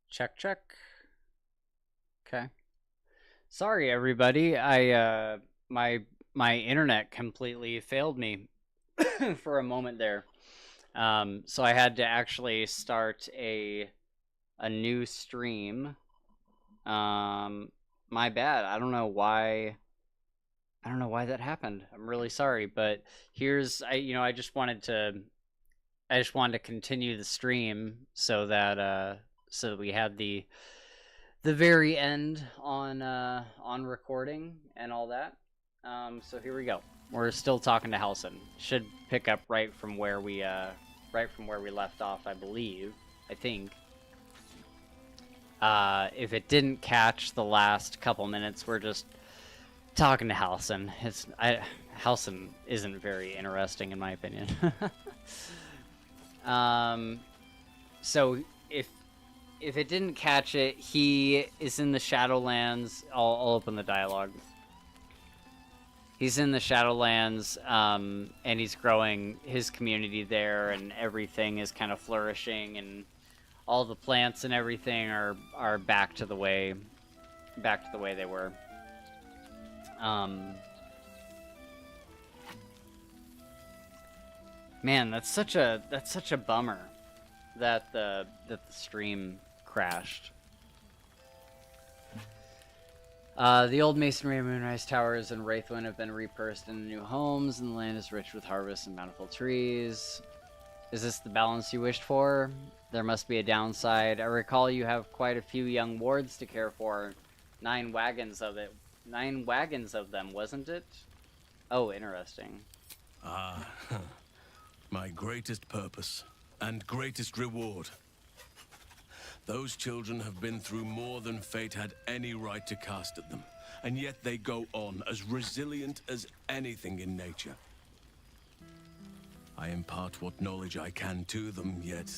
Check. Okay. Sorry, everybody. My internet completely failed me for a moment there. So I had to actually start a new stream. My bad. I don't know why that happened. I'm really sorry, but here's I just wanted to continue the stream so that we had the very end on recording and all that. So here we go. We're still talking to Halson. Should pick up right from where we left off, I believe. I think. If it didn't catch the last couple minutes, we're just talking to Halson. Halson isn't very interesting in my opinion. So if it didn't catch it, he is in the Shadowlands. I'll open the dialogue. He's in the Shadowlands, and he's growing his community there, and everything is kind of flourishing, and all the plants and everything are back to the way they were. Man, that's such a bummer that the stream crashed. The old masonry of Moonrise Towers and Wraithwind have been repursed into new homes, and the land is rich with harvests and bountiful trees. Is this the balance you wished for? There must be a downside. I recall you have quite a few young wards to care for. 9 wagons of them, wasn't it? Oh, interesting. Ah, my greatest purpose and greatest reward. Those children have been through more than fate had any right to cast at them, and yet they go on as resilient as anything in nature. I impart what knowledge I can to them, yet,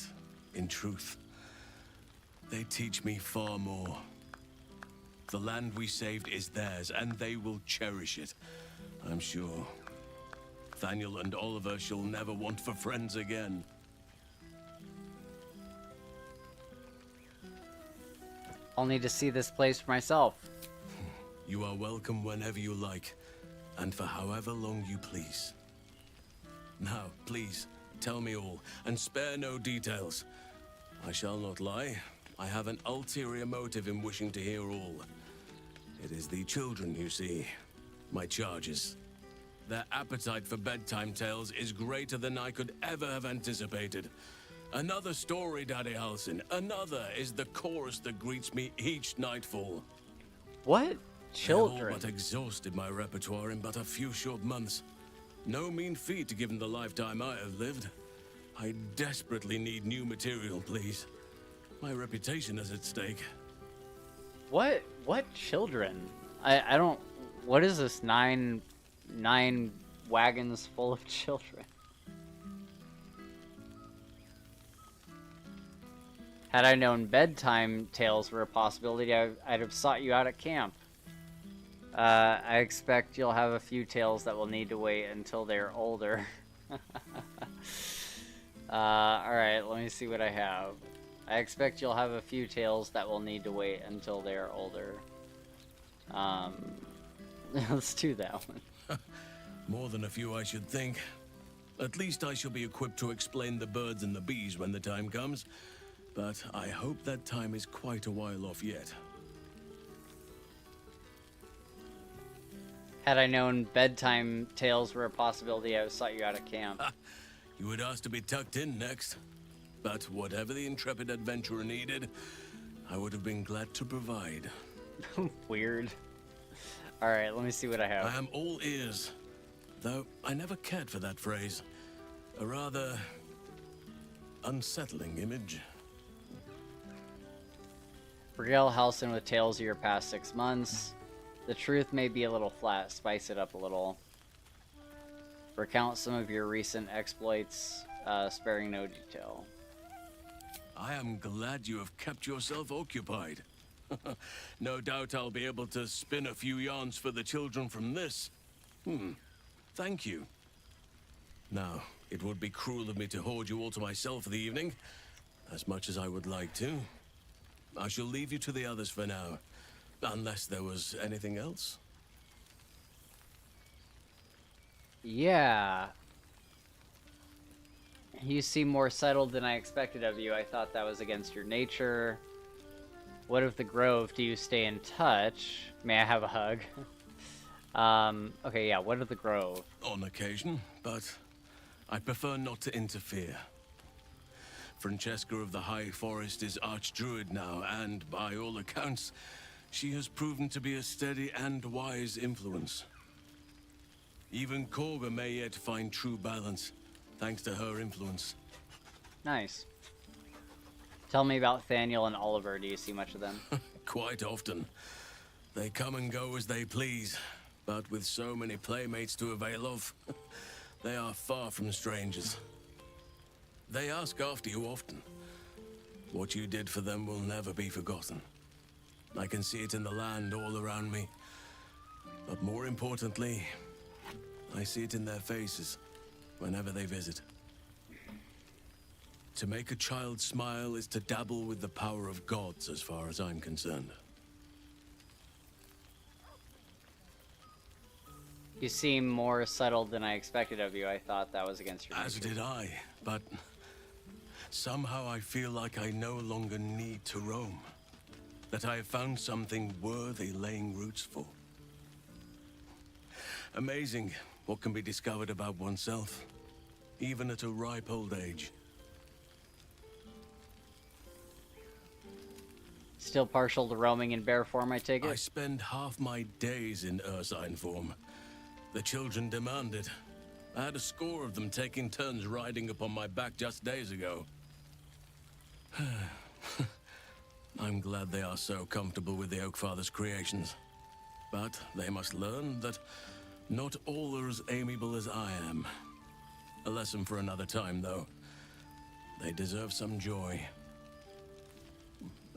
in truth, they teach me far more. The land we saved is theirs, and they will cherish it, I'm sure. Nathaniel and Oliver shall never want for friends again. I'll need to see this place for myself. You are welcome whenever you like, and for however long you please. Now, please, tell me all, and spare no details. I shall not lie. I have an ulterior motive in wishing to hear all. It is the children, you see, my charges. Their appetite for bedtime tales is greater than I could ever have anticipated. Another story, Daddy Halson. Another is the chorus that greets me each nightfall. What? Children? I have all but exhausted my repertoire in but a few short months. No mean feat given the lifetime I have lived. I desperately need new material, please. My reputation is at stake. What children? I don't... What is this? Nine wagons full of children? Had I known bedtime tales were a possibility, I'd have sought you out at camp. I expect you'll have a few tales that will need to wait until they're older. Alright, let me see what I have. I expect you'll have a few tales that will need to wait until they are older. Let's do that one. More than a few, I should think. At least I shall be equipped to explain the birds and the bees when the time comes. But I hope that time is quite a while off yet. Had I known bedtime tales were a possibility, I would have sought you out at camp. You would ask to be tucked in next. But whatever the intrepid adventurer needed, I would have been glad to provide. Weird. Alright, let me see what I have. I am all ears. Though I never cared for that phrase. A rather unsettling image. Regale Halson with tales of your past 6 months. The truth may be a little flat, spice it up a little. Recount some of your recent exploits, sparing no detail. I am glad you have kept yourself occupied. No doubt I'll be able to spin a few yarns for the children from this. Thank you. Now, it would be cruel of me to hoard you all to myself for the evening, as much as I would like to. I shall leave you to the others for now, unless there was anything else. Yeah. You seem more settled than I expected of you. I thought that was against your nature. What of the Grove? Do you stay in touch? May I have a hug? Okay, yeah, what of the Grove? On occasion, but I prefer not to interfere. Francesca of the High Forest is Archdruid now, and by all accounts, she has proven to be a steady and wise influence. Even Korga may yet find true balance, thanks to her influence. Nice. Tell me about Thaniel and Oliver. Do you see much of them? Quite often. They come and go as they please, but with so many playmates to avail of, they are far from strangers. They ask after you often. What you did for them will never be forgotten. I can see it in the land all around me. But more importantly, I see it in their faces whenever they visit. To make a child smile is to dabble with the power of gods, as far as I'm concerned. You seem more settled than I expected of you. I thought that was against your nature. As did I, but somehow I feel like I no longer need to roam. That I have found something worthy laying roots for. Amazing what can be discovered about oneself, even at a ripe old age. Still partial to roaming in bear form, I take it? I spend half my days in ursine form. The children demand it. I had a score of them taking turns riding upon my back just days ago. I'm glad they are so comfortable with the Oakfather's creations. But they must learn that not all are as amiable as I am. A lesson for another time, though. They deserve some joy.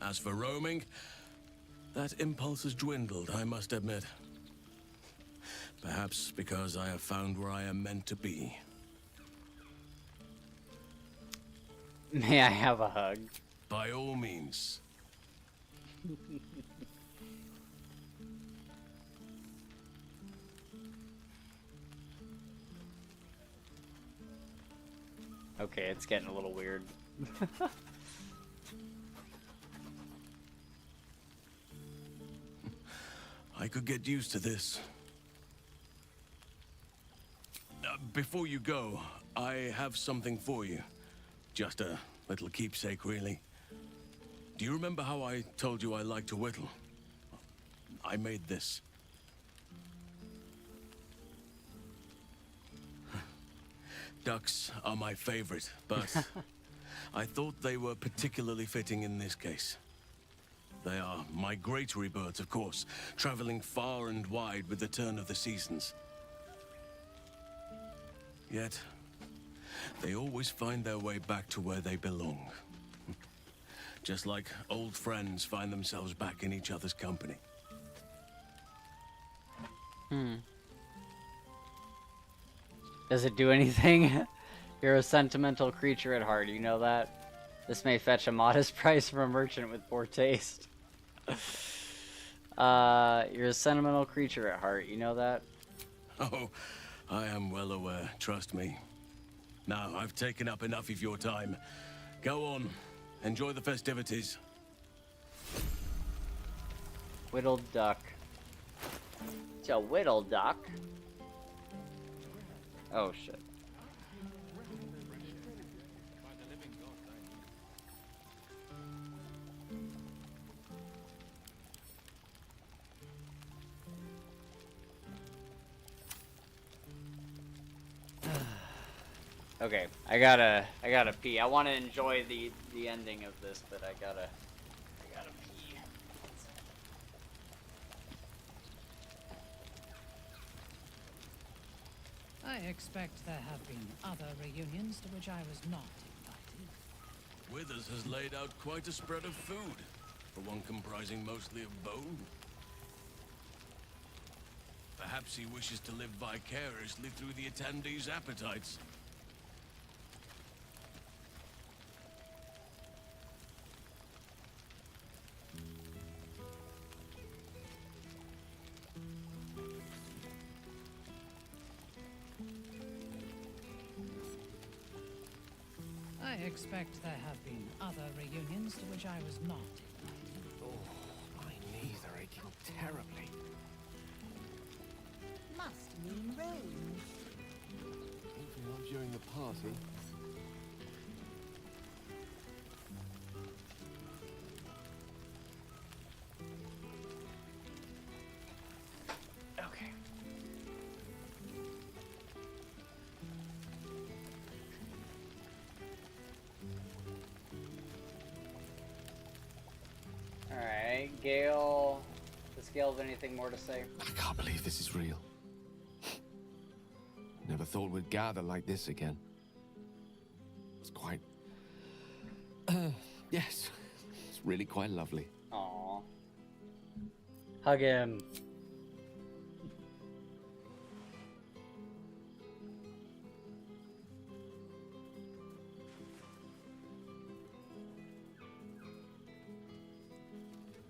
As for roaming, that impulse has dwindled, I must admit. Perhaps because I have found where I am meant to be. May I have a hug? By all means. Okay, it's getting a little weird. I could get used to this. Before you go, I have something for you. Just a little keepsake, really. Do you remember how I told you I like to whittle? I made this. Ducks are my favorite, but I thought they were particularly fitting in this case. They are migratory birds, of course, traveling far and wide with the turn of the seasons. Yet, they always find their way back to where they belong. Just like old friends find themselves back in each other's company. Does it do anything? You're a sentimental creature at heart, you know that? This may fetch a modest price from a merchant with poor taste. You're a sentimental creature at heart, you know that? Oh, I am well aware, trust me. Now, I've taken up enough of your time. Go on, enjoy the festivities. Whittled duck. It's a whittled duck. Oh shit. Okay, I gotta pee. I want to enjoy the ending of this, but I gotta pee. I expect there have been other reunions to which I was not invited. Withers has laid out quite a spread of food, for one comprising mostly of bone. Perhaps he wishes to live vicariously through the attendees' appetites. I expect there have been other reunions to which I was not invited. Oh, my knees are aching terribly. Must mean rain. Hopefully not during the party. Okay. Alright, Gale. Does Gale have anything more to say? I can't believe this is real. Never thought we'd gather like this again. It's quite... yes. It's really quite lovely. Aww. Hug him.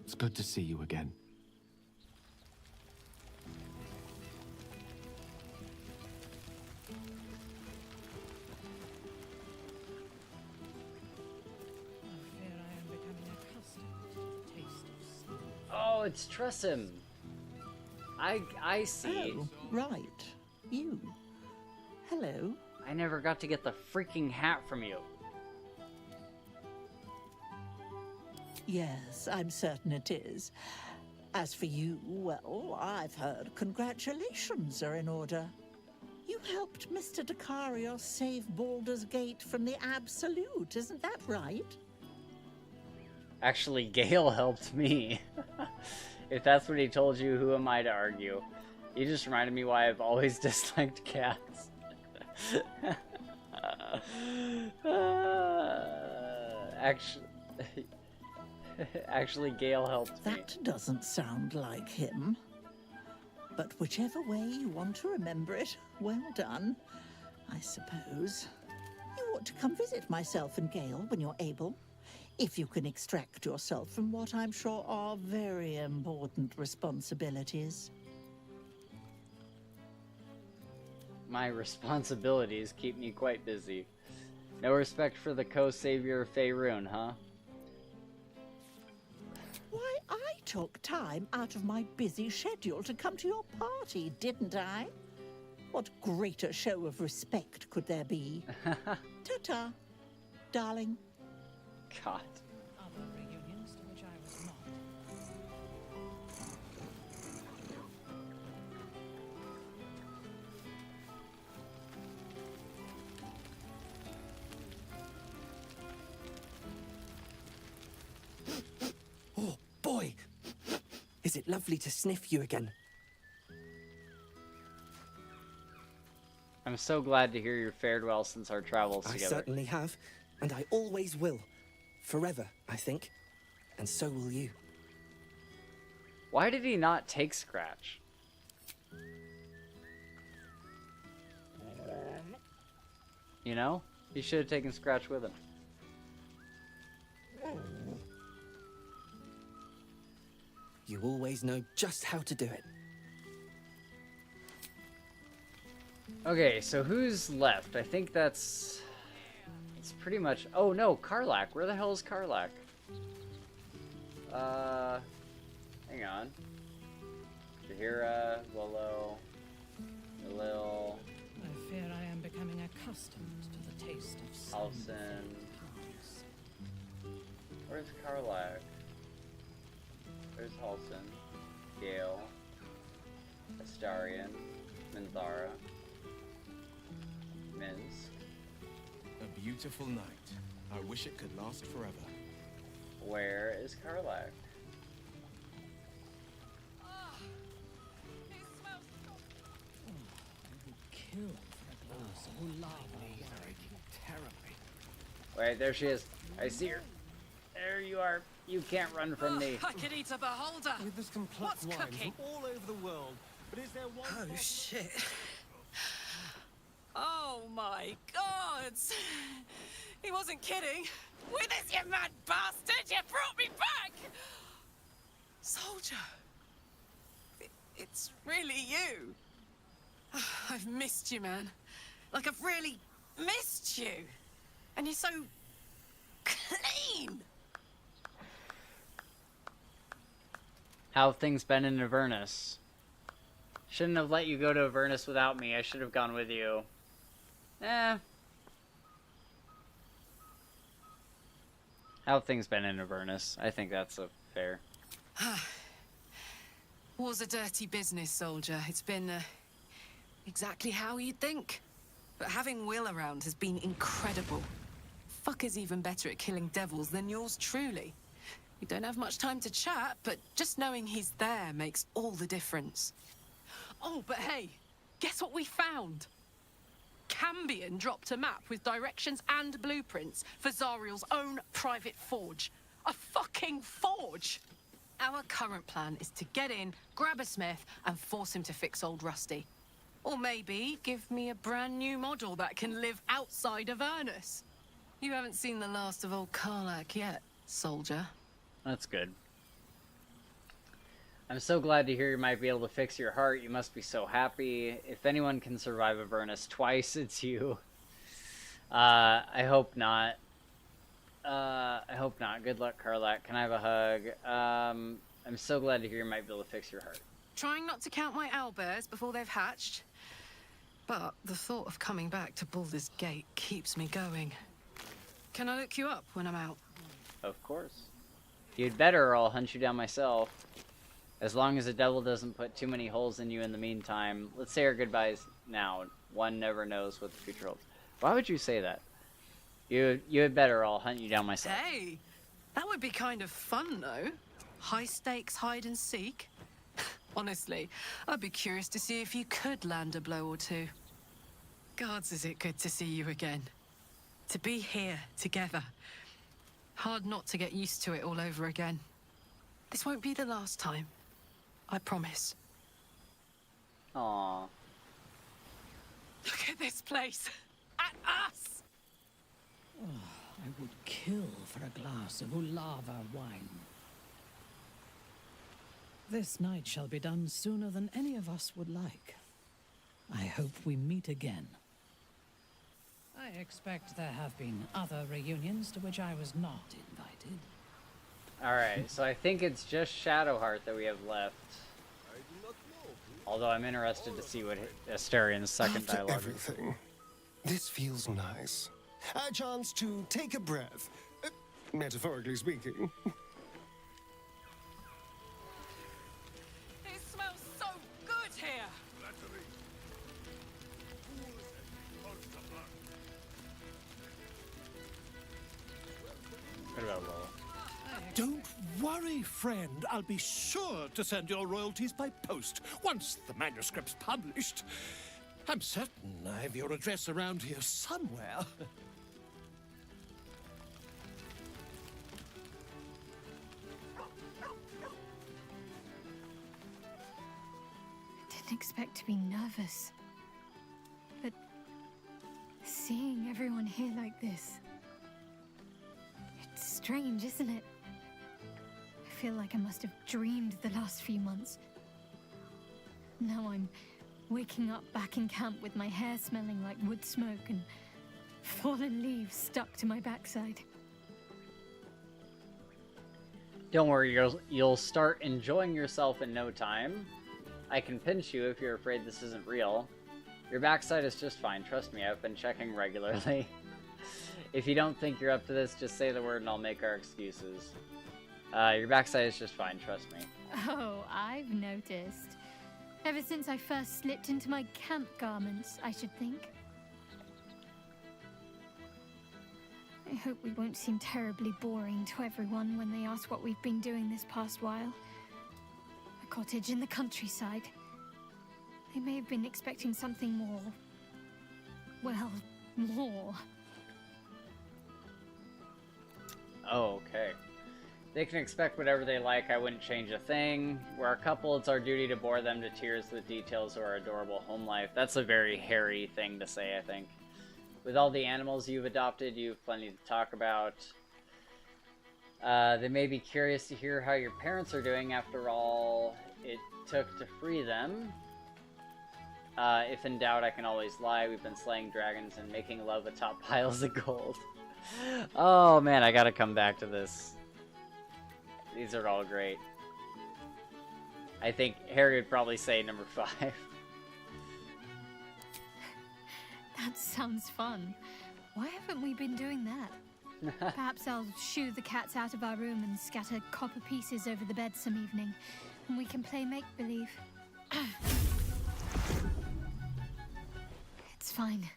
It's good to see you again. I fear I am becoming accustomed to the taste of snow. Oh, it's Tresem. I see. Oh, right. You. Hello. I never got to get the freaking hat from you. Yes, I'm certain it is. As for you, well, I've heard congratulations are in order. You helped Mr. Dicarios save Baldur's Gate from the Absolute, isn't that right? Actually, Gale helped me. If that's what he told you, who am I to argue? You just reminded me why I've always disliked cats. Actually, Gale helped me. That doesn't sound like him. But whichever way you want to remember it, well done, I suppose. You ought to come visit myself and Gale when you're able. If you can extract yourself from what I'm sure are very important responsibilities. My responsibilities keep me quite busy. No respect for the co-savior of Faerun, huh? Why, I took time out of my busy schedule to come to your party, didn't I? What greater show of respect could there be? Ta-ta, darling. God. Other reunions to which I was not. Oh, boy! Is it lovely to sniff you again? I'm so glad to hear you fared well since our travels I together. certainly have, and I always will. Forever, I think. And so will you. Why did he not take Scratch? You know? He should have taken Scratch with him. You always know just how to do it. Okay, so who's left? I think that's... It's pretty much... Oh no, Karlach. Where the hell is Karlach? Hang on. Shahira, Lolo, Lil, I fear I am becoming accustomed to the taste of snow. Halsin. Where's Karlach? There's Halsin, Gale, Astarion, Minthara, Minsk. A beautiful night. I wish it could last forever. Where is Karlach? Kill for a glass of lava. Knees are aching terribly. Wait, there she is. I see her. There you are. You can't run from me. I could eat a beholder. With this complex What's wine cooking? from all over the world. But is there one... Oh, shit. Oh, my gods. He wasn't kidding. With this, you mad bastard! You brought me back! Soldier. It's really you. I've missed you, man. Like, I've really missed you. And you're so clean. How have things been in Avernus? Shouldn't have let you go to Avernus without me. I should have gone with you. How have things been in Avernus? I think that's a fair. War's a dirty business, soldier. It's been exactly how you'd think. But having Will around has been incredible. Fucker's even better at killing devils than yours truly. We don't have much time to chat, but just knowing he's there makes all the difference. Oh, but hey, guess what we found? Cambion dropped a map with directions and blueprints for Zariel's own private forge. A fucking forge! Our current plan is to get in, grab a smith, and force him to fix old Rusty. Or maybe give me a brand new model that can live outside of Avernus. You haven't seen the last of old Karlak yet, soldier. That's good. I'm so glad to hear you might be able to fix your heart. You must be so happy. If anyone can survive Avernus twice, it's you. I hope not. I hope not. Good luck, Karlak. Can I have a hug? I'm so glad to hear you might be able to fix your heart. Trying not to count my owlbears before they've hatched. But the thought of coming back to Baldur's Gate keeps me going. Can I look you up when I'm out? Of course. You'd better, or I'll hunt you down myself. As long as the devil doesn't put too many holes in you in the meantime. Let's say our goodbyes now. One never knows what the future holds. Why would you say that? You had better, or I'll hunt you down myself. Hey, that would be kind of fun, though. High stakes hide and seek. Honestly, I'd be curious to see if you could land a blow or two. Gods, is it good to see you again. To be here, together. Hard not to get used to it all over again. This won't be the last time. I promise. Aww. Look at this place. At us! I would kill for a glass of Ulava wine. This night shall be done sooner than any of us would like. I hope we meet again. I expect there have been other reunions to which I was not invited. Alright, so I think it's just Shadowheart that we have left. Although I'm interested to see what Asterian's second After dialogue is. everything, this feels nice. A chance to take a breath, metaphorically speaking. It smells so good here! What about Lola? Don't worry, friend. I'll be sure to send your royalties by post once the manuscript's published. I'm certain I have your address around here somewhere. I didn't expect to be nervous. But seeing everyone here like this, it's strange, isn't it? I feel like I must have dreamed the last few months. Now I'm waking up back in camp with my hair smelling like wood smoke and fallen leaves stuck to my backside. Don't worry, you'll start enjoying yourself in no time. I can pinch you if you're afraid this isn't real. Your backside is just fine, trust me, I've been checking regularly. If you don't think you're up to this, just say the word and I'll make our excuses. Your backside is just fine, trust me. Oh, I've noticed. Ever since I first slipped into my camp garments, I should think. I hope we won't seem terribly boring to everyone when they ask what we've been doing this past while. A cottage in the countryside. They may have been expecting something more. Well, more. Oh, okay. They can expect whatever they like, I wouldn't change a thing. We're a couple, it's our duty to bore them to tears with details of our adorable home life. That's a very hairy thing to say, I think. With all the animals you've adopted, you have plenty to talk about. They may be curious to hear how your parents are doing after all it took to free them. If in doubt, I can always lie. We've been slaying dragons and making love atop piles of gold. Oh man, I gotta come back to this. These are all great. I think Harry would probably say number 5. That sounds fun. Why haven't we been doing that? Perhaps I'll shoo the cats out of our room and scatter copper pieces over the bed some evening, and we can play make-believe. It's fine.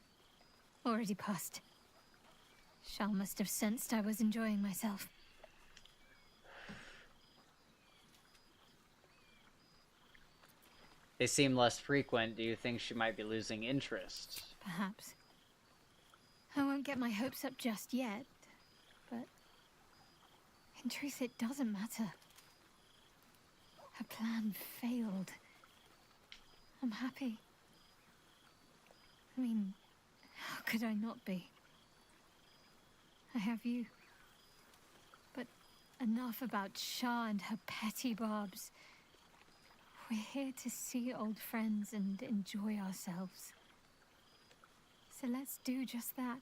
Already passed. Shal must have sensed I was enjoying myself. They seem less frequent. Do you think she might be losing interest? Perhaps. I won't get my hopes up just yet, but in truth it doesn't matter. Her plan failed. I'm happy. I mean, how could I not be? I have you. But enough about Shah and her petty barbs. We're here to see old friends and enjoy ourselves. So let's do just that.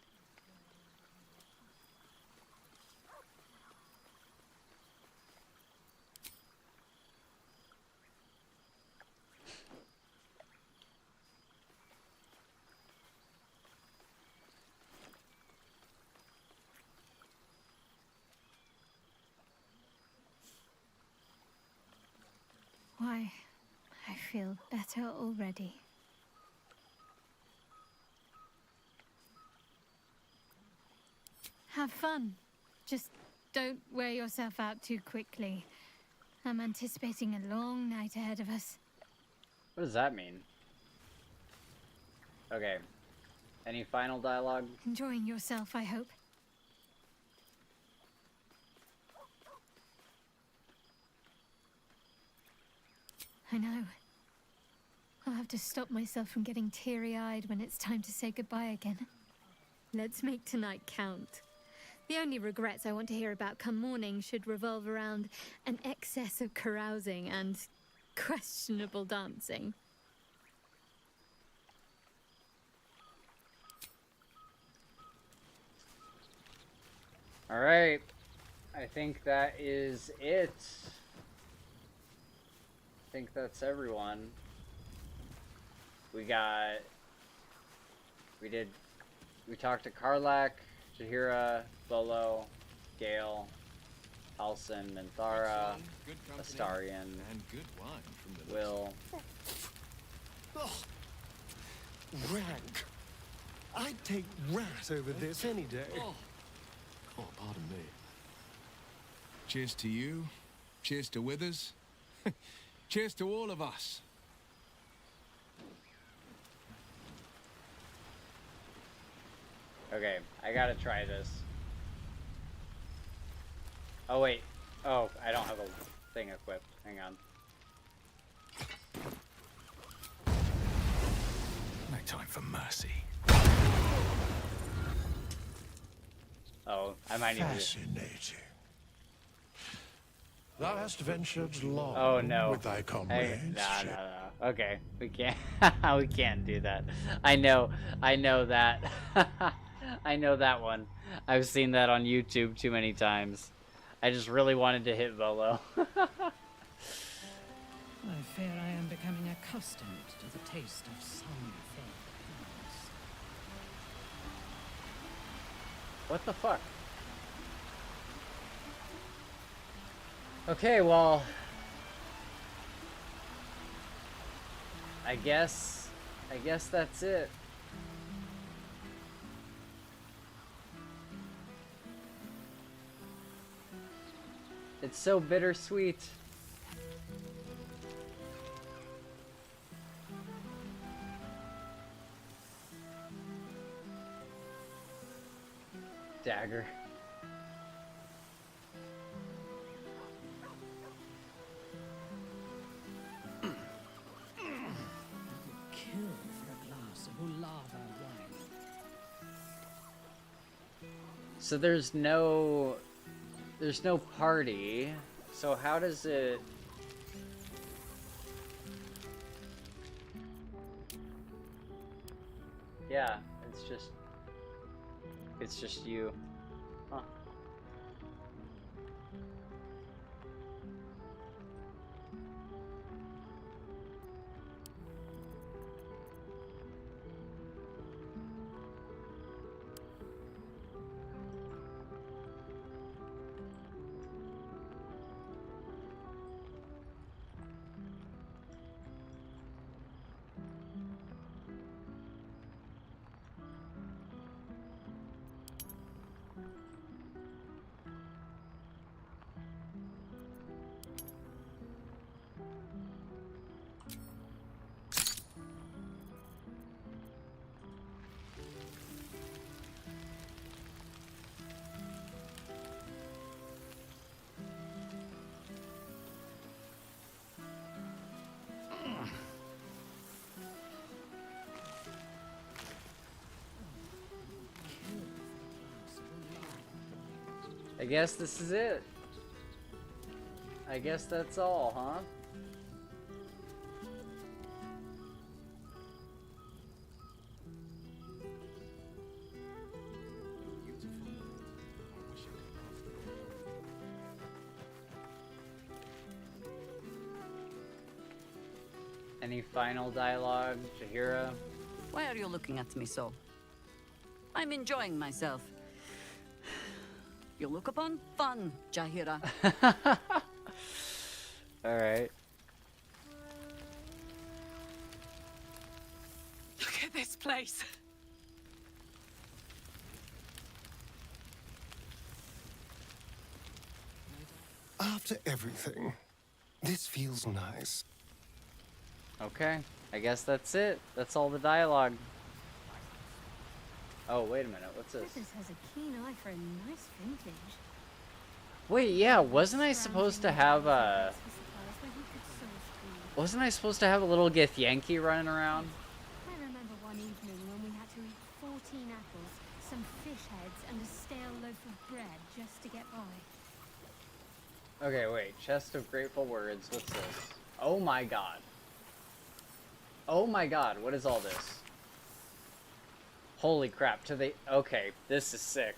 Why, I feel better already. Have fun. Just don't wear yourself out too quickly. I'm anticipating a long night ahead of us. What does that mean? Okay. Any final dialogue? Enjoying yourself, I hope. I know. I'll have to stop myself from getting teary-eyed when it's time to say goodbye again. Let's make tonight count. The only regrets I want to hear about come morning should revolve around an excess of carousing and questionable dancing. Alright. I think that is it. I think that's everyone. We talked to Karlak, Jahira, Bolo, Gale, Halsin, Minthara, Astarion, and good wine from the Will. Oh, rank. I'd take rat over this any day. Oh, pardon me. Cheers to you. Cheers to Withers. Cheers to all of us. Okay, I gotta try this. Oh wait. Oh, I don't have a thing equipped. Hang on. No time for mercy. Oh, I might need to... Fascinating. Thou hast ventured long Oh no. with thy comrades. No. Okay, we can't. We can't do that. I know that. I know that one. I've seen that on YouTube too many times. I just really wanted to hit Volo. I fear I am becoming accustomed to the taste of some things. What the fuck? Okay, well, I guess that's it. It's so bittersweet. Dagger. Kill for a glass of Ulava wine. So there's no party. So how does it... Yeah, it's just you. I guess this is it. I guess that's all, huh? Any final dialogue, Jahira? Why are you looking at me so? I'm enjoying myself. You look upon fun, Jahira. Alright. Look at this place. After everything, this feels nice. Okay, I guess that's it. That's all the dialogue. Oh, wait a minute, what's this? This has a keen eye for a nice vintage. Wait, yeah, wasn't I supposed to have a... Wasn't I supposed to have a little Githyanki running around? I remember one evening when we had to eat 14 apples, some fish heads, and a stale loaf of bread just to get by. Okay, wait, Chest of Grateful Words, what's this? Oh my god. Oh my god, what is all this? Holy crap, to the... Okay, this is sick.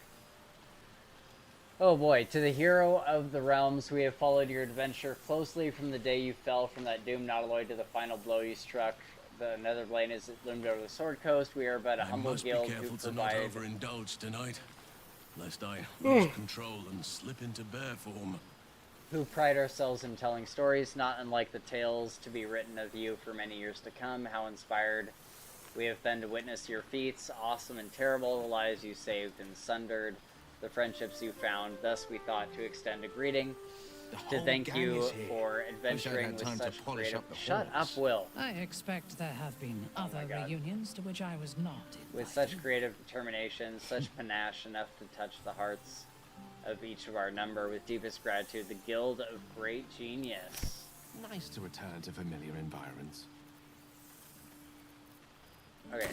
Oh boy, to the hero of the realms, we have followed your adventure closely from the day you fell from that doomed Nautiloid to the final blow you struck. The Netherblade is loomed over the Sword Coast. We are but a humble guild who Must be careful to not provide... overindulge tonight, lest I lose control and slip into bear form. Who pride ourselves in telling stories, not unlike the tales to be written of you for many years to come. How inspired we have been to witness your feats, awesome and terrible, the lives you saved and sundered, the friendships you found. Thus we thought to extend a greeting to thank you for adventuring with such creative... Shut up, Will. I expect there have been other reunions to which I was not invited. With such creative determination, such panache enough to touch the hearts of each of our number. With deepest gratitude, the Guild of Great Genius. Nice to return to familiar environs. Okay.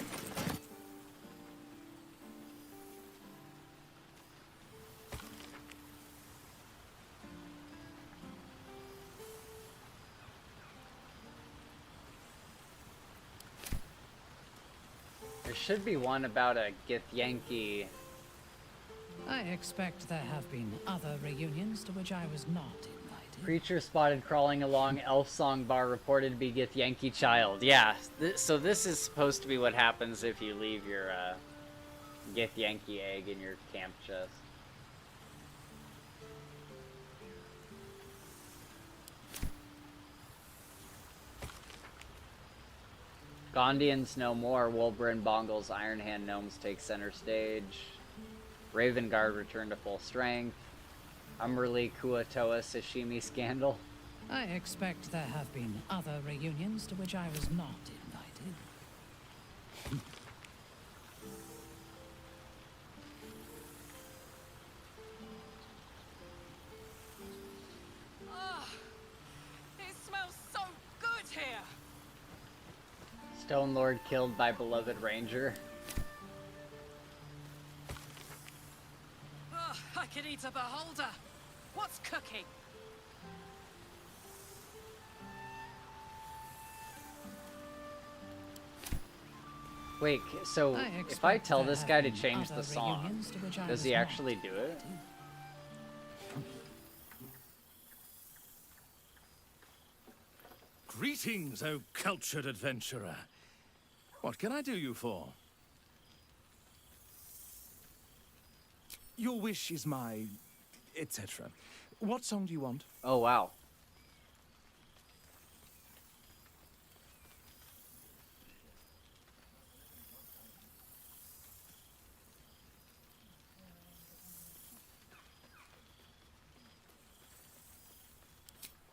There should be one about a Githyanki. I expect there have been other reunions to which I was not invited. Creature spotted crawling along Elf Song Bar, reported to be Githyanki child. Yeah, so this is supposed to be what happens if you leave your Githyanki egg in your camp chest. Gondians no more. Wolverine Bongle's Iron Hand gnomes take center stage. Raven Guard returned to full strength. Umberly Kuatoa Sashimi scandal. I expect there have been other reunions to which I was not invited. Oh, it smells so good here. Stone Lord killed by beloved ranger. Oh, I could eat a beholder. What's cooking? Wait, so if I tell this guy to change the song, does he actually do it? Greetings, O cultured adventurer. What can I do you for? Your wish is my... etc. What song do you want? Oh, wow.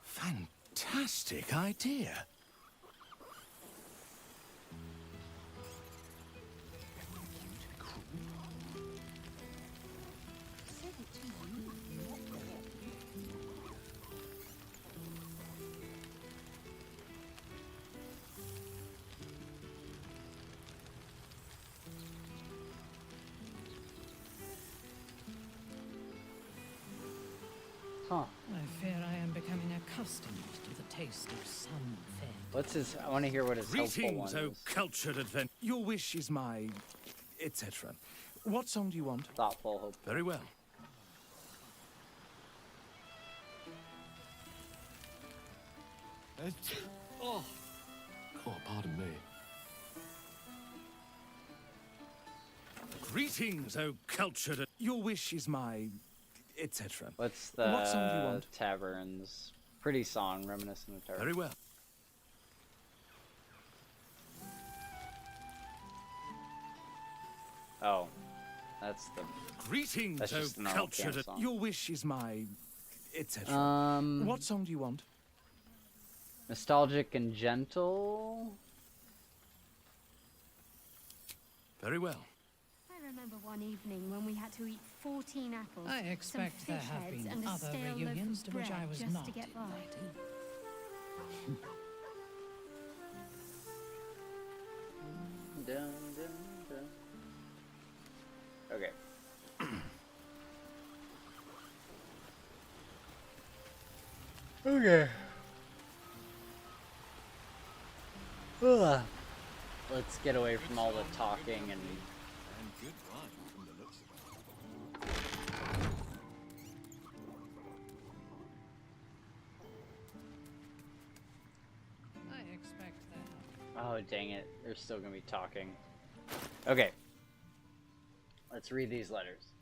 Fantastic idea. Huh. I fear I am becoming accustomed to the taste of sun-fed. What's his... I want to hear what his helpful one Greetings, O is. cultured adventure. Your wish is my... etc. What song do you want? Thoughtful, hopeful. Very well. Oh, pardon me. Greetings, O cultured... Your wish is my... etc. What's the What song do you want? Taverns? Pretty song, reminiscent of Taverns. Very well. Oh, that's the... Greetings, That's O just an normal camp cultured... song. Your wish is my... etc. What song do you want? Nostalgic and gentle? Very well. I remember one evening when we had to eat 14 apples, I expect some there fish have heads, been and a other stale reunions loaf to of which I bread was just not to get by. Dun, dun, dun. Okay. Okay. Ugh. Let's get away from all the talking and... good wine from the looks of it. I expect that. Oh, dang it. They're still gonna be talking. Okay. Let's read these letters.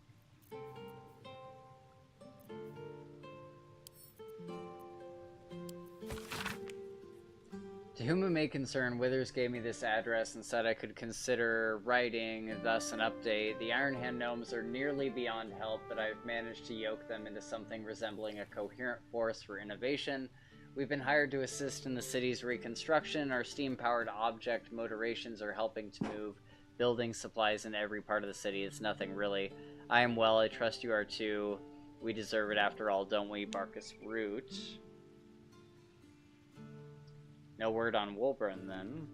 To whom it may concern, Withers gave me this address and said I could consider writing, thus an update. The Iron Hand Gnomes are nearly beyond help, but I've managed to yoke them into something resembling a coherent force for innovation. We've been hired to assist in the city's reconstruction. Our steam-powered object motorations are helping to move building supplies in every part of the city. It's nothing, really. I am well. I trust you are too. We deserve it after all, don't we, Barkus Root? No word on Wolbrun, then.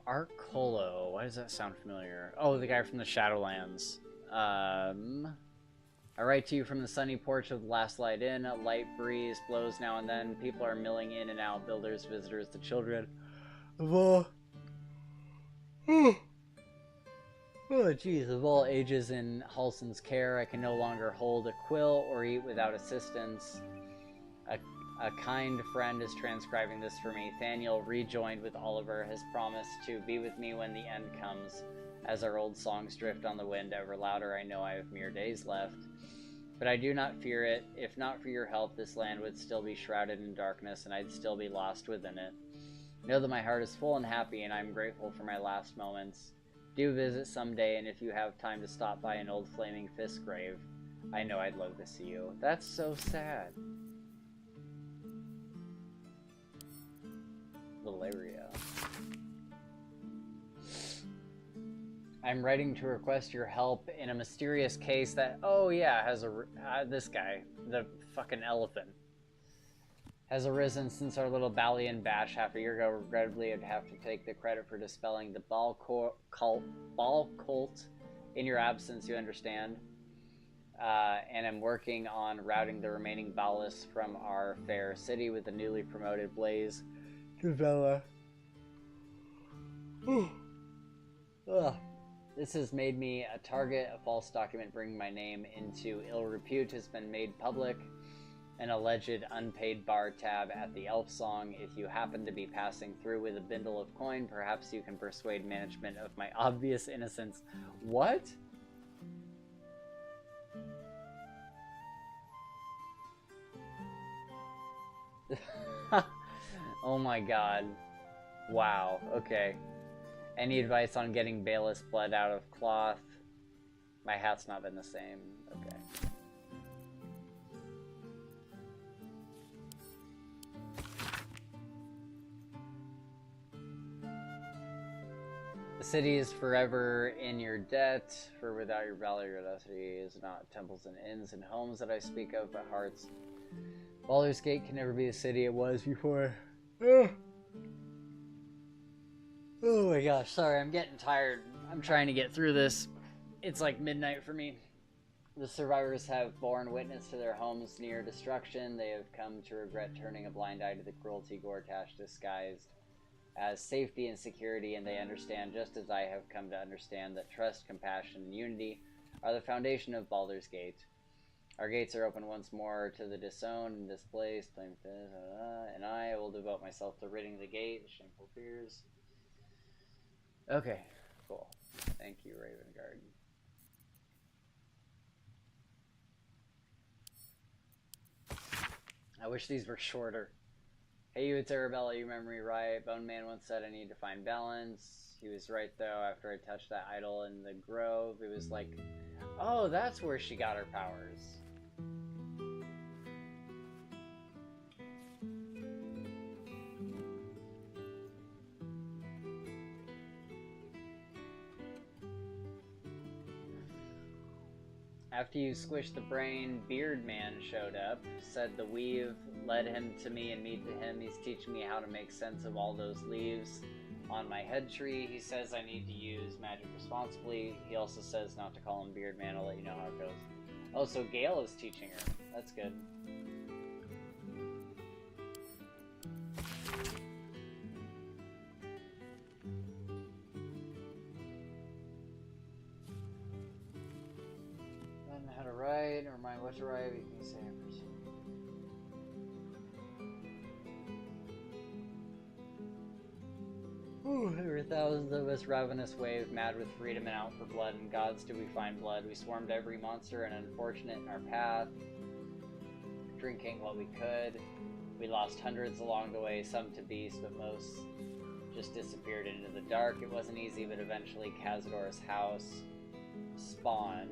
Arcolo. Why does that sound familiar? Oh, the guy from the Shadowlands. I write to you from the sunny porch of the Last Light Inn. A light breeze blows now and then. People are milling in and out. Builders, visitors, the children. Oh, jeez, of all ages in Halson's care, I can no longer hold a quill or eat without assistance. A kind friend is transcribing this for me. Thaniel, rejoined with Oliver, has promised to be with me when the end comes. As our old songs drift on the wind ever louder, I know I have mere days left. But I do not fear it. If not for your help, this land would still be shrouded in darkness, and I'd still be lost within it. Know that my heart is full and happy, and I'm grateful for my last moments. Do visit someday, and if you have time to stop by an old Flaming Fist grave, I know I'd love to see you. That's so sad. Valeria. I'm writing to request your help in a mysterious case that, oh yeah, has a this guy, the fucking elephant, has arisen since our little Balian bash half a year ago. Regrettably, I'd have to take the credit for dispelling the ball cult in your absence, you understand. And I'm working on routing the remaining Balis from our fair city with the newly promoted Blaze to Vela. Ugh. This has made me a target. A false document bringing my name into ill repute has been made public. An alleged unpaid bar tab at the Elf Song. If you happen to be passing through with a bindle of coin, perhaps you can persuade management of my obvious innocence. What? Oh my god. Wow, okay. Any advice on getting Bayless blood out of cloth? My hat's not been the same. Okay. The city is forever in your debt, for without your valor, your destiny is not temples and inns and homes that I speak of, but hearts. Baldur's Gate can never be the city it was before. Oh my gosh, sorry, I'm getting tired. I'm trying to get through this. It's like midnight for me. The survivors have borne witness to their homes near destruction. They have come to regret turning a blind eye to the cruelty Gortash disguised as safety and security, and they understand, just as I have come to understand, that trust, compassion, and unity are the foundation of Baldur's Gate. Our gates are open once more to the disowned and displaced, and I will devote myself to ridding the gate, shameful fears. Okay, cool. Thank you, Ravengard. I wish these were shorter. Hey, you, it's Arabella. You remember me, right? Bone Man once said I need to find balance. He was right, though. After I touched that idol in the grove, it was like, oh, that's where she got her powers. After you squished the brain, Beard Man showed up, said the weave led him to me and me to him. He's teaching me how to make sense of all those leaves on my head tree. He says I need to use magic responsibly. He also says not to call him Beard Man. I'll let you know how it goes. Oh, so Gale is teaching her. That's good. How to write, or remind what to write, you can say it first. There were thousands of us, ravenous wave, mad with freedom and out for blood, and gods do we find blood. We swarmed every monster and unfortunate in our path, drinking what we could. We lost hundreds along the way, some to beast, but most just disappeared into the dark. It wasn't easy, but eventually Cazador's house spawn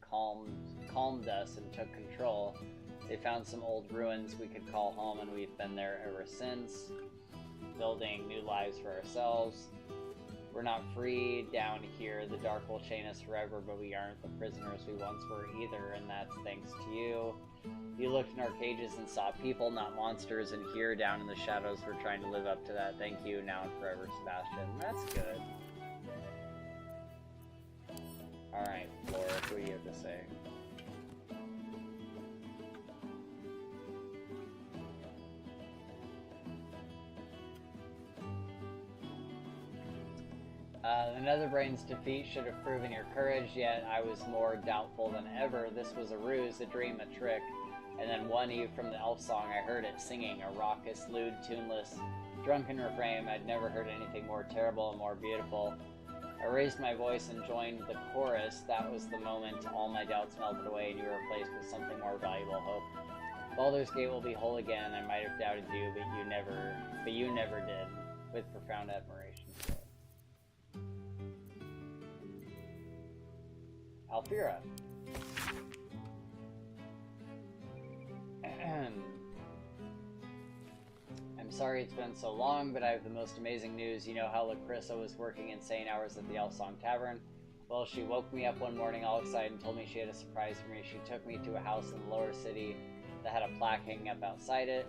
calmed us and took control. They found some old ruins we could call home, and we've been there ever since, building new lives for ourselves. We're not free down here. The dark will chain us forever, but we aren't the prisoners we once were either, and that's thanks to you. You looked in our cages and saw people, not monsters, and here, down in the shadows, we're trying to live up to that. Thank you, now and forever, Sebastian. That's good. Alright, Laura, what do you have to say? The Netherbrain's defeat should have proven your courage, yet I was more doubtful than ever. This was a ruse, a dream, a trick. And then one eve from the elf song, I heard it singing, a raucous, lewd, tuneless, drunken refrain. I'd never heard anything more terrible and more beautiful. I raised my voice and joined the chorus. That was the moment all my doubts melted away and you were replaced with something more valuable, hope. Baldur's Gate will be whole again. I might have doubted you, but you never did. With profound admiration for it. Alfira. I'm sorry it's been so long, but I have the most amazing news. You know how Lacrissa was working insane hours at the Elfsong Tavern? Well, she woke me up one morning all excited and told me she had a surprise for me. She took me to a house in the lower city that had a plaque hanging up outside it.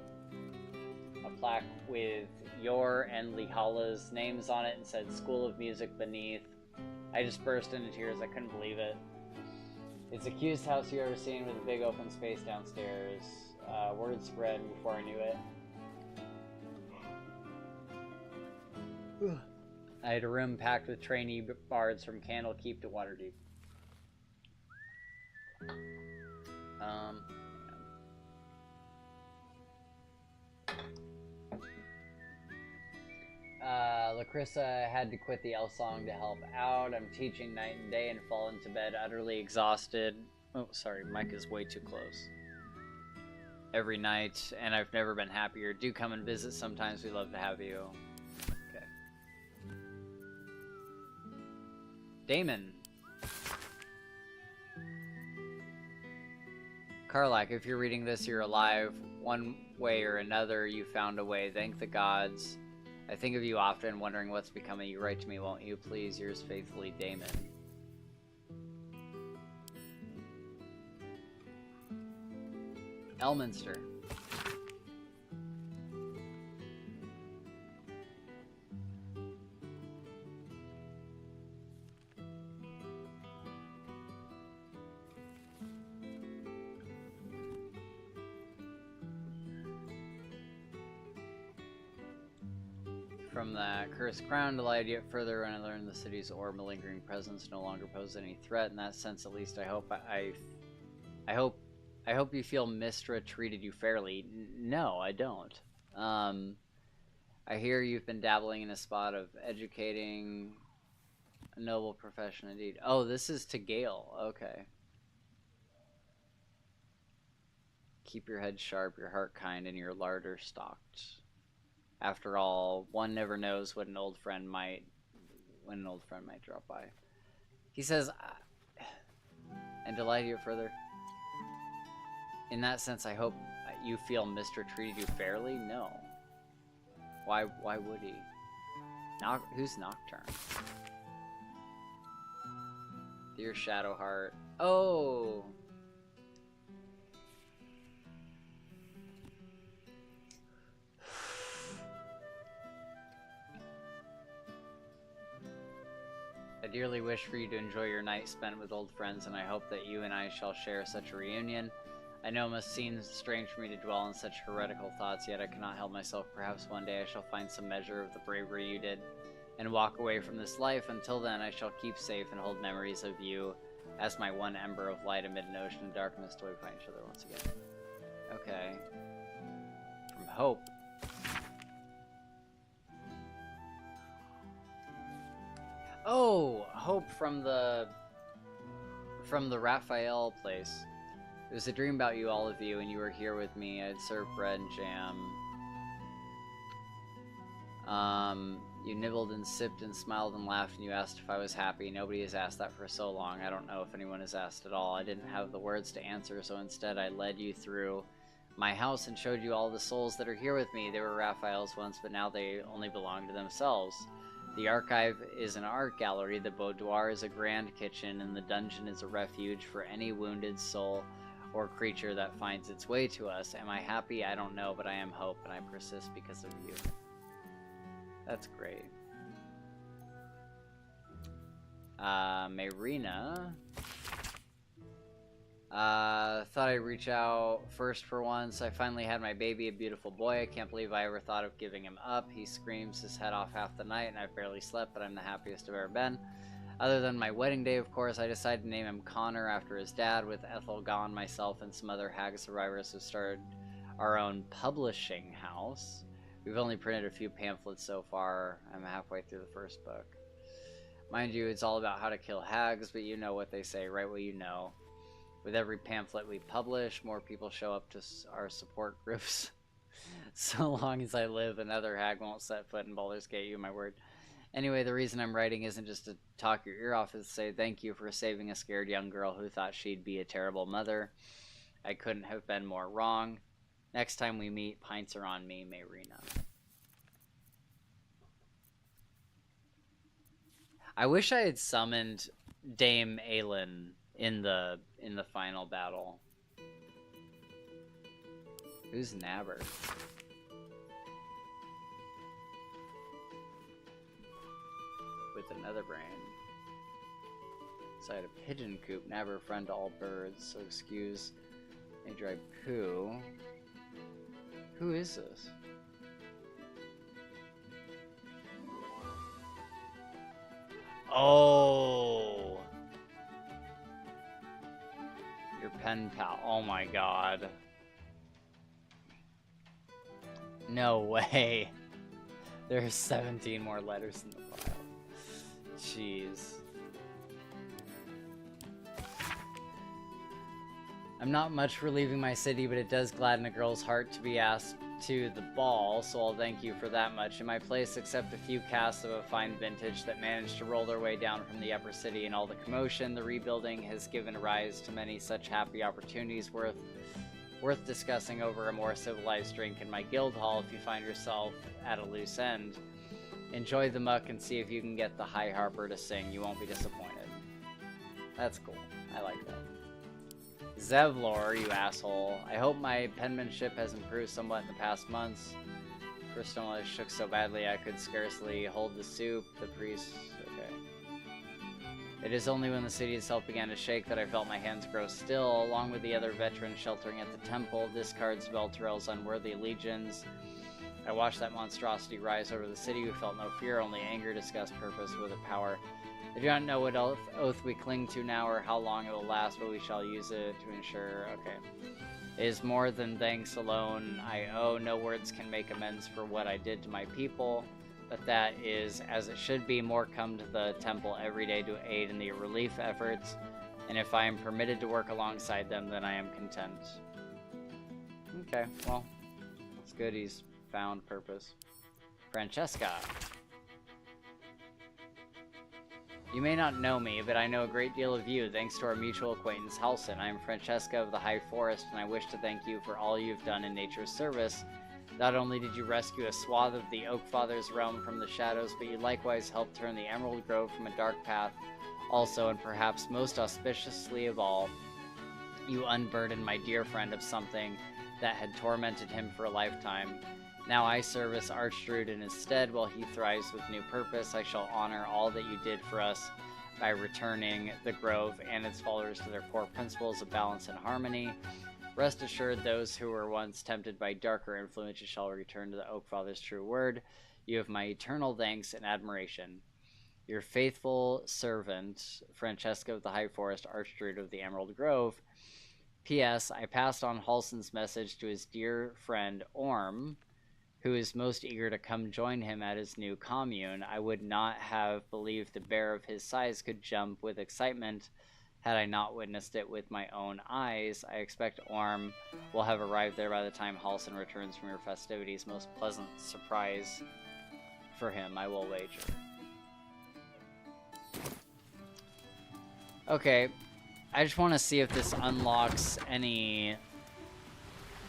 A plaque with your and Lihala's names on it and said School of Music beneath. I just burst into tears. I couldn't believe it. It's the cutest house you've ever seen with a big open space downstairs. Word spread before I knew it. I had a room packed with trainee bards from Candlekeep to Waterdeep. Lacrissa had to quit the Elfsong to help out. I'm teaching night and day and fall into bed utterly exhausted. Oh, sorry, mic is way too close. Every night, and I've never been happier. Do come and visit sometimes. We love to have you. Okay. Damon. Karlak, if you're reading this, you're alive. One way or another, you found a way. Thank the gods. I think of you often, wondering what's become of you. Write to me, won't you? Please, yours faithfully, Damon. Elminster. from that cursed crown to light yet further when I learned the city's orb malingering presence no longer posed any threat. In that sense, at least, I hope I hope you feel Mistra treated you fairly. No, I don't. I hear you've been dabbling in a spot of educating. A noble profession indeed. Oh, this is to Gale. Okay. Keep your head sharp, your heart kind, and your larder stocked. After all, one never knows when an old friend might drop by. He says, and to lie to you further, in that sense, I hope you feel Mr. treated you fairly? No. Why would he? Who's Nocturne? Dear Shadowheart. Oh! I dearly wish for you to enjoy your night spent with old friends, and I hope that you and I shall share such a reunion. I know it must seem strange for me to dwell on such heretical thoughts, yet I cannot help myself. Perhaps one day I shall find some measure of the bravery you did, and walk away from this life. Until then, I shall keep safe and hold memories of you as my one ember of light amid an ocean of darkness till we find each other once again. Okay. From Hope. Oh, Hope from the Raphael place. It was a dream about you, all of you, and you were here with me. I'd serve bread and jam. You nibbled and sipped and smiled and laughed, and you asked if I was happy. Nobody has asked that for so long. I don't know if anyone has asked at all. I didn't have the words to answer, so instead I led you through my house and showed you all the souls that are here with me. They were Raphael's once, but now they only belong to themselves. The archive is an art gallery, the boudoir is a grand kitchen, and the dungeon is a refuge for any wounded soul or creature that finds its way to us. Am I happy? I don't know, but I am Hope, and I persist because of you. That's great. Marina. Thought I'd reach out first for once. I finally had my baby, a beautiful boy. I can't believe I ever thought of giving him up. He screams his head off half the night, and I've barely slept, but I'm the happiest I've ever been. Other than my wedding day, of course, I decided to name him Connor after his dad. With Ethel gone, myself and some other hag survivors have started our own publishing house. We've only printed a few pamphlets so far. I'm halfway through the first book. Mind you, it's all about how to kill hags, but you know what they say, write what you know. With every pamphlet we publish, more people show up to our support groups. So long as I live, another hag won't set foot in Baldur's Gate, you my word. Anyway, the reason I'm writing isn't just to talk your ear off, it's to say thank you for saving a scared young girl who thought she'd be a terrible mother. I couldn't have been more wrong. Next time we meet, pints are on me, Marina. I wish I had summoned Dame Aelin in the final battle. Who's Nabber? With another brain. Inside a pigeon coop, Nabber friend to all birds, so excuse a dry poo. Who is this? Oh! Your pen pal. Oh my god. No way. There's 17 more letters in the file. Jeez. I'm not much for leaving my city, but it does gladden a girl's heart to be asked to the ball, so I'll thank you for that much. In my place, except a few casts of a fine vintage that managed to roll their way down from the upper city and all the commotion, the rebuilding has given rise to many such happy opportunities worth discussing over a more civilized drink in my guild hall if you find yourself at a loose end. Enjoy the muck and see if you can get the High Harper to sing. You won't be disappointed. That's cool. I like that. Zevlor, you asshole. I hope my penmanship has improved somewhat in the past months. First time I shook so badly I could scarcely hold the soup. The priest... Okay. It is only when the city itself began to shake that I felt my hands grow still. Along with the other veterans sheltering at the temple, discard Svelterel's unworthy legions. I watched that monstrosity rise over the city. We felt no fear, only anger, disgust, purpose with a power. I do not know what oath we cling to now or how long it will last, but we shall use it to ensure. Okay. It is more than thanks alone I owe. No words can make amends for what I did to my people, but that is as it should be. More come to the temple every day to aid in the relief efforts, and if I am permitted to work alongside them, then I am content. Okay, well, it's good he's found purpose. Francesca. You may not know me, but I know a great deal of you, thanks to our mutual acquaintance, Halsin. I am Francesca of the High Forest, and I wish to thank you for all you've done in nature's service. Not only did you rescue a swath of the Oakfather's realm from the shadows, but you likewise helped turn the Emerald Grove from a dark path. Also, and perhaps most auspiciously of all, you unburdened my dear friend of something that had tormented him for a lifetime. Now I serve as Archdruid in his stead while he thrives with new purpose. I shall honor all that you did for us by returning the Grove and its followers to their core principles of balance and harmony. Rest assured, those who were once tempted by darker influences shall return to the Oakfather's true word. You have my eternal thanks and admiration. Your faithful servant, Francesca of the High Forest, Archdruid of the Emerald Grove. P.S. I passed on Halsin's message to his dear friend Orm, who is most eager to come join him at his new commune. I would not have believed the bear of his size could jump with excitement had I not witnessed it with my own eyes. I expect Orm will have arrived there by the time Halsin returns from your festivities. Most pleasant surprise for him, I will wager. Okay, I just want to see if this unlocks any,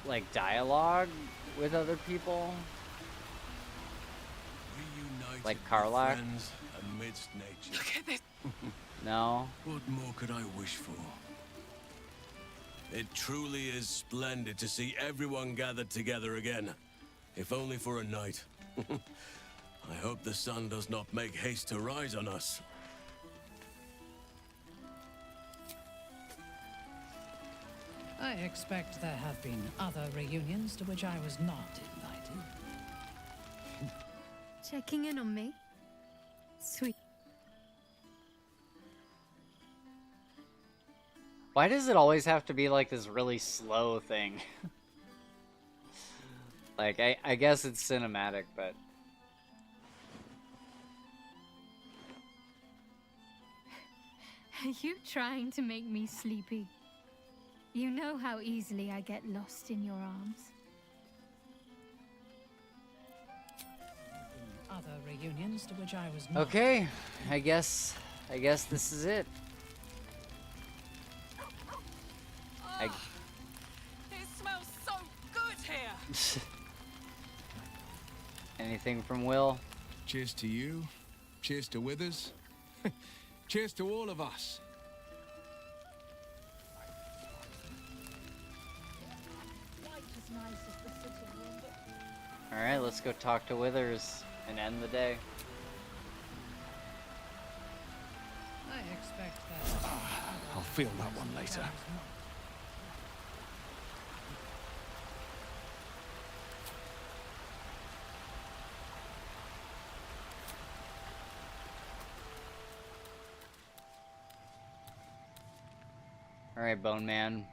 like, dialogue with other people. Reunited like Karlach. friends amidst nature. Look at this. No. What more could I wish for? It truly is splendid to see everyone gathered together again, if only for a night. I hope the sun does not make haste to rise on us. I expect there have been other reunions to which I was not invited. Checking in on me? Sweet. Why does it always have to be like this really slow thing? Like, I guess it's cinematic, but... Are you trying to make me sleepy? You know how easily I get lost in your arms. Other reunions to which I was not. Okay, I guess this is it. It smells so good here. Anything from Will? Cheers to you. Cheers to Withers. Cheers to all of us. Alright, let's go talk to Withers and end the day. I expect that. I'll feel that one later. Alright, Bone Man.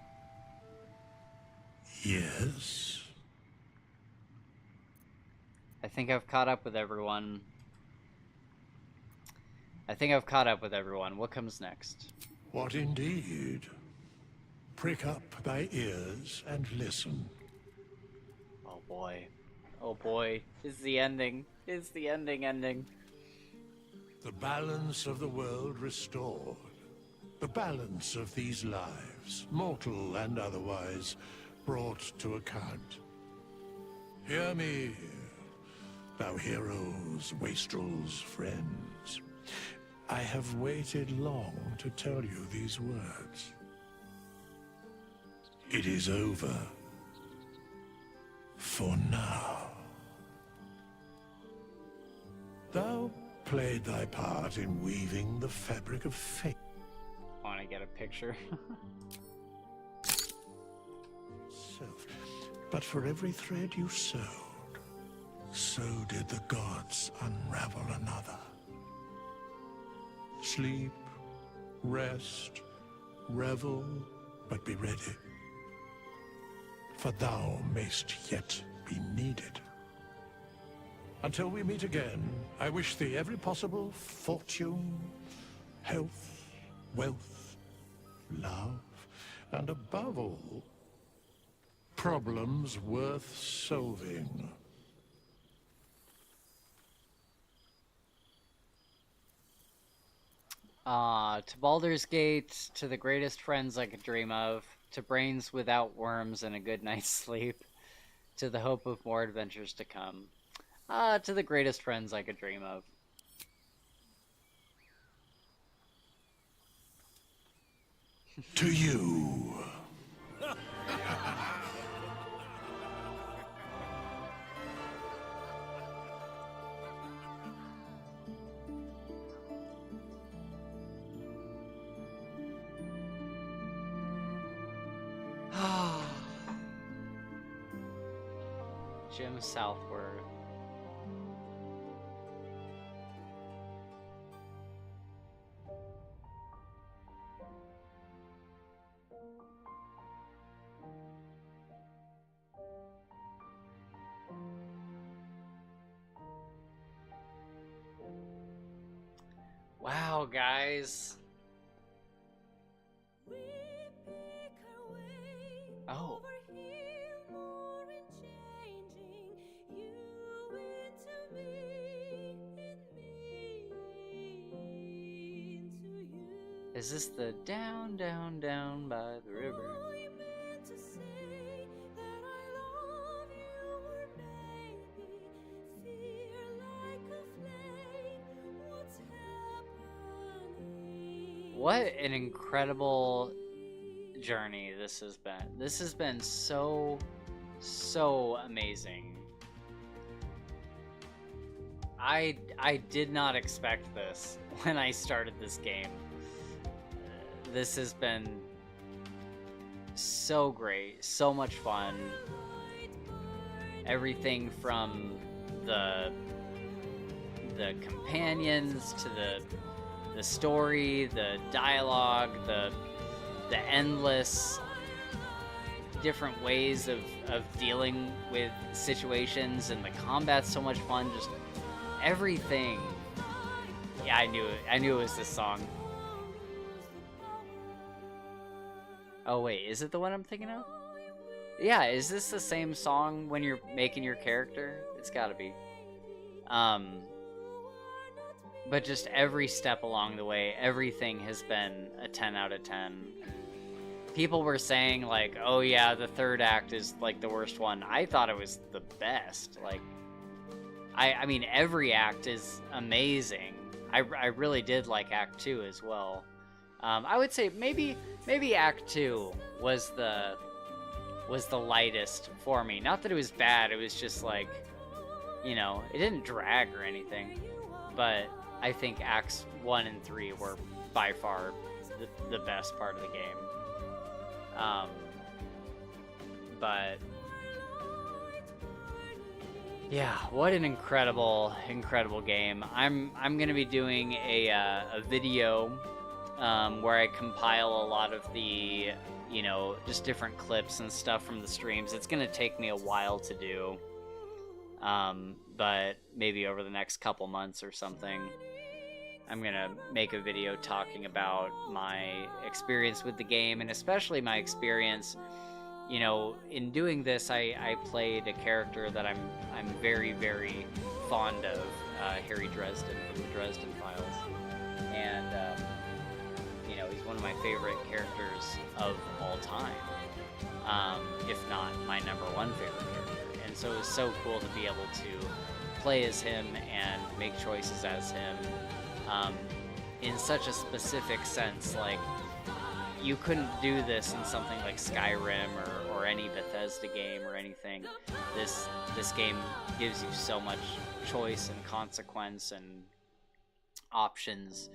Yes. I think I've caught up with everyone. What comes next? What indeed? Prick up thy ears and listen. Oh boy. Oh boy. It's the ending. It's the ending. The balance of the world restored. The balance of these lives, mortal and otherwise, brought to account. Hear me, thou heroes, wastrels, friends. I have waited long to tell you these words. It is over. For now. Thou played thy part in weaving the fabric of fate. I want to get a picture. But for every thread you sewed, so did the gods unravel another. Sleep, rest, revel, but be ready. For thou mayst yet be needed. Until we meet again, I wish thee every possible fortune, health, wealth, love, and above all, problems worth solving. To Baldur's Gate, to the greatest friends I could dream of, to brains without worms and a good night's sleep, to the hope of more adventures to come. To the greatest friends I could dream of. To you. Jim Southward. Wow, guys. Oh. Is this the down, down, down by the river? What an incredible journey this has been. This has been so amazing. I did not expect this when I started this game. This has been so great, so much fun. Everything from the companions to the story, the dialogue, the endless different ways of dealing with situations, and the combat's so much fun. Just everything. Yeah, I knew it was this song. Oh wait, is it the one I'm thinking of? Yeah, is this the same song when you're making your character? It's gotta be. But just every step along the way, everything has been a 10 out of 10. People were saying like, oh yeah, the third act is like the worst one. I thought it was the best. Like, I mean, every act is amazing. I really did like Act 2 as well. I would say maybe Act 2 was the lightest for me. Not that it was bad, it was just like, you know, it didn't drag or anything. But I think Acts 1 and 3 were by far the best part of the game. But yeah, what an incredible game. I'm gonna be doing a video where I compile a lot of the, you know, just different clips and stuff from the streams. It's gonna take me a while to do, but maybe over the next couple months or something, I'm gonna make a video talking about my experience with the game, and especially my experience, you know, in doing this. I played a character that I'm very, very fond of, Harry Dresden from the Dresden Files, and you know, he's one of my favorite characters of all time, if not my #1 favorite character. And so it was so cool to be able to play as him and make choices as him, in such a specific sense. Like, you couldn't do this in something like Skyrim or any Bethesda game or anything. This game gives you so much choice and consequence and options,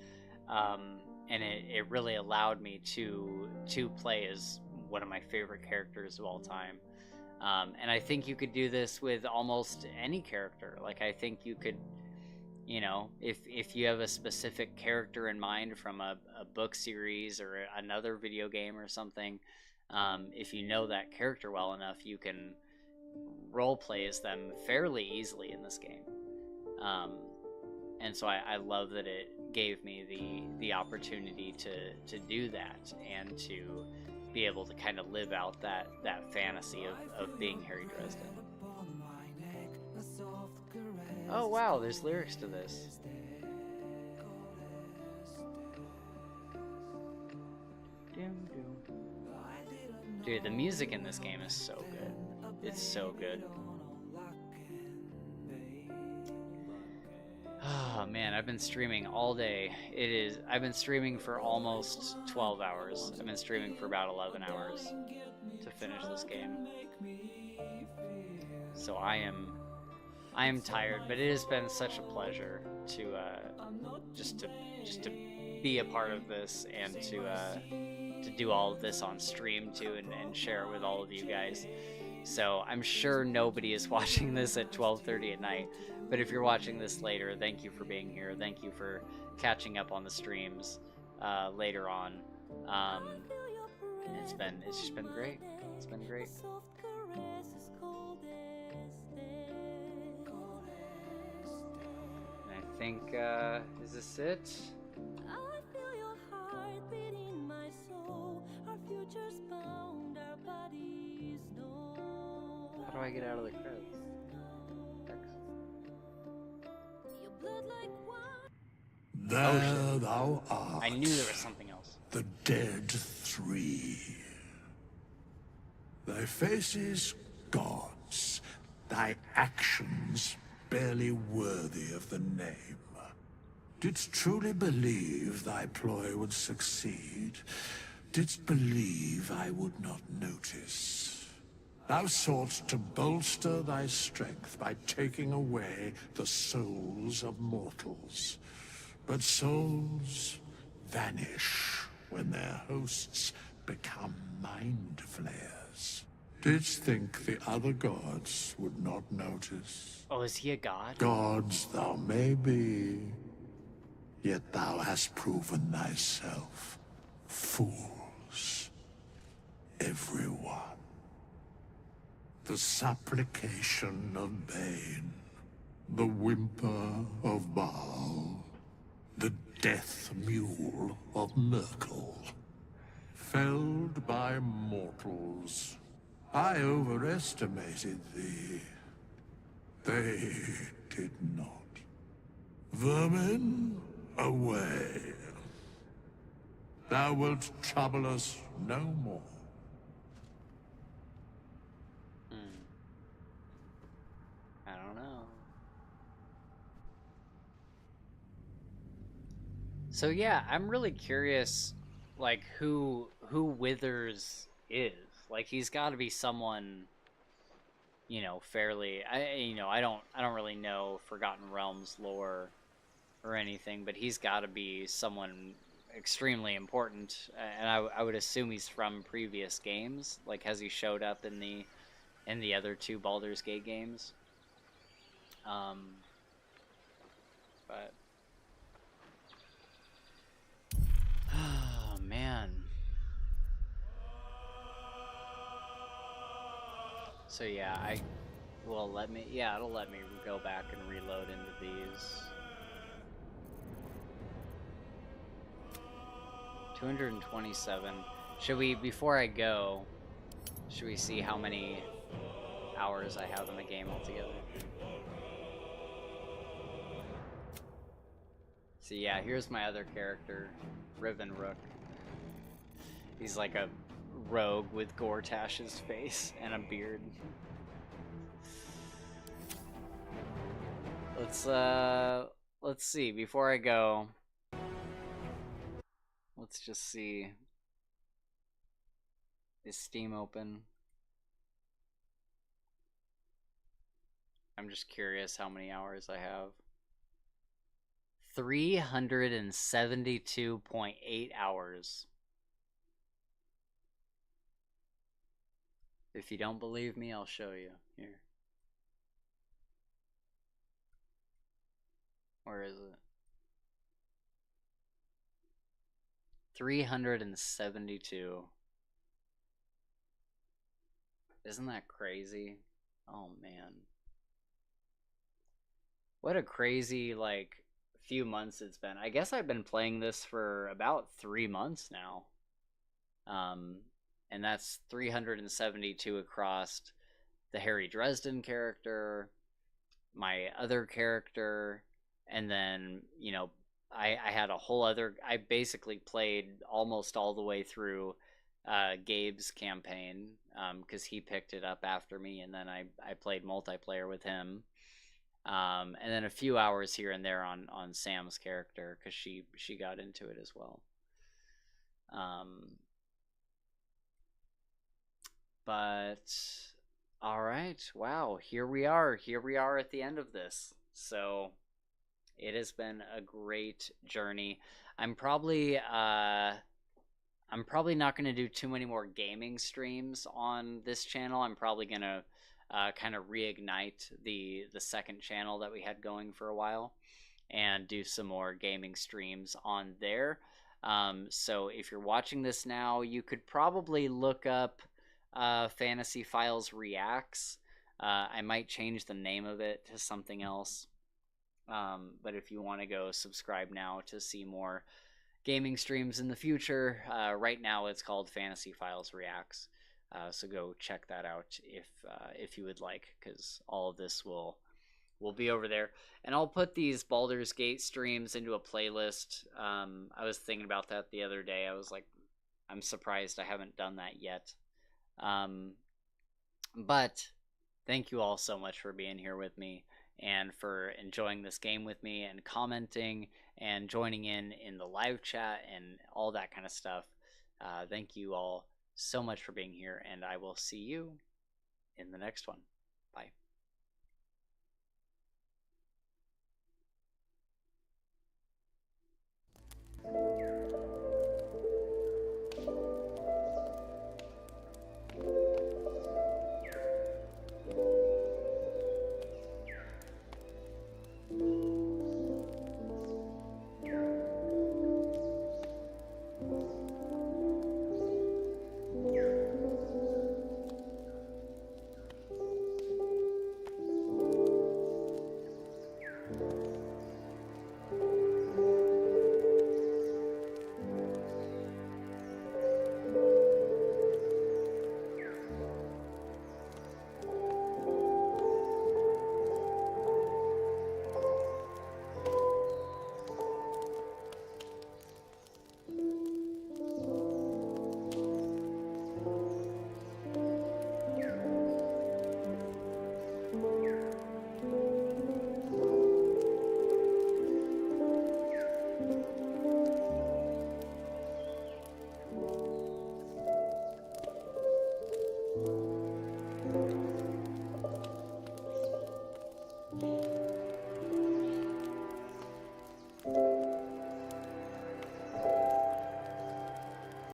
and it really allowed me to play as one of my favorite characters of all time. And I think you could do this with almost any character. Like, I think you could, you know, if you have a specific character in mind from a book series or another video game or something, if you know that character well enough, you can role play as them fairly easily in this game. And so I love that it gave me the opportunity to do that and to be able to kind of live out that fantasy of being Harry Dresden. Oh wow, there's lyrics to this. Dude, the music in this game is so good. It's so good. Oh man, I've been streaming all day. I've been streaming for almost 12 hours. I've been streaming for about 11 hours to finish this game. So I am tired, but it has been such a pleasure to just to be a part of this and to do all of this on stream too and share it with all of you guys. So I'm sure nobody is watching this at 12:30 at night, but if you're watching this later, thank you for being here. Thank you for catching up on the streams later on. It's just been great. It's been great. And I think is this it? I feel your heart beating my soul. Our futures bound, our bodies know. How do I get out of the credits? Your blood like wine. There thou art. I knew there was something else. The dead three. Thy faces gods, thy actions barely worthy of the name. Didst truly believe thy ploy would succeed? Didst believe I would not notice? Thou soughtst to bolster thy strength by taking away the souls of mortals. But souls vanish when their hosts become mind flayers. Didst think the other gods would not notice? Oh, is he a god? Gods thou may be, yet thou hast proven thyself fools, everyone. The supplication of Bane, the whimper of Baal, the death mule of Merkel. Felled by mortals, I overestimated thee. They did not. Vermin, away. Thou wilt trouble us no more. I don't know. So yeah, I'm really curious, like who Withers is. Like he's got to be someone, you know, fairly. I don't really know Forgotten Realms lore or anything, but he's got to be someone extremely important, and I would assume he's from previous games. Like, has he showed up in the other two Baldur's Gate games? But oh man. So yeah, it'll let me go back and reload into these. 227. Should we, before I go, should we see how many hours I have in the game altogether? So yeah, here's my other character, Rivenrook. He's like a rogue with Gortash's face and a beard. Let's see, before I go, let's just see. Is Steam open? I'm just curious how many hours I have. 372.8 hours. If you don't believe me, I'll show you. Here. Where is it? 372. Isn't that crazy? Oh man. What a crazy, like, few months it's been. I guess I've been playing this for about 3 months now. And that's 372 across the Harry Dresden character, my other character, and then, you know, I had a whole other. I basically played almost all the way through Gabe's campaign because he picked it up after me, and then I played multiplayer with him. And then a few hours here and there on Sam's character because she got into it as well. But all right, wow, here we are at the end of this. So it has been a great journey. I'm probably not going to do too many more gaming streams on this channel. I'm probably going to kind of reignite the second channel that we had going for a while and do some more gaming streams on there. So if you're watching this now, you could probably look up Fantasy Files Reacts. I might change the name of it to something else. But if you want to go subscribe now to see more gaming streams in the future, right now it's called Fantasy Files Reacts. So go check that out if you would like, because all of this will be over there. And I'll put these Baldur's Gate streams into a playlist. I was thinking about that the other day. I was like, I'm surprised I haven't done that yet. But thank you all so much for being here with me and for enjoying this game with me and commenting and joining in the live chat and all that kind of stuff. Thank you all so much for being here, and I will see you in the next one. Bye.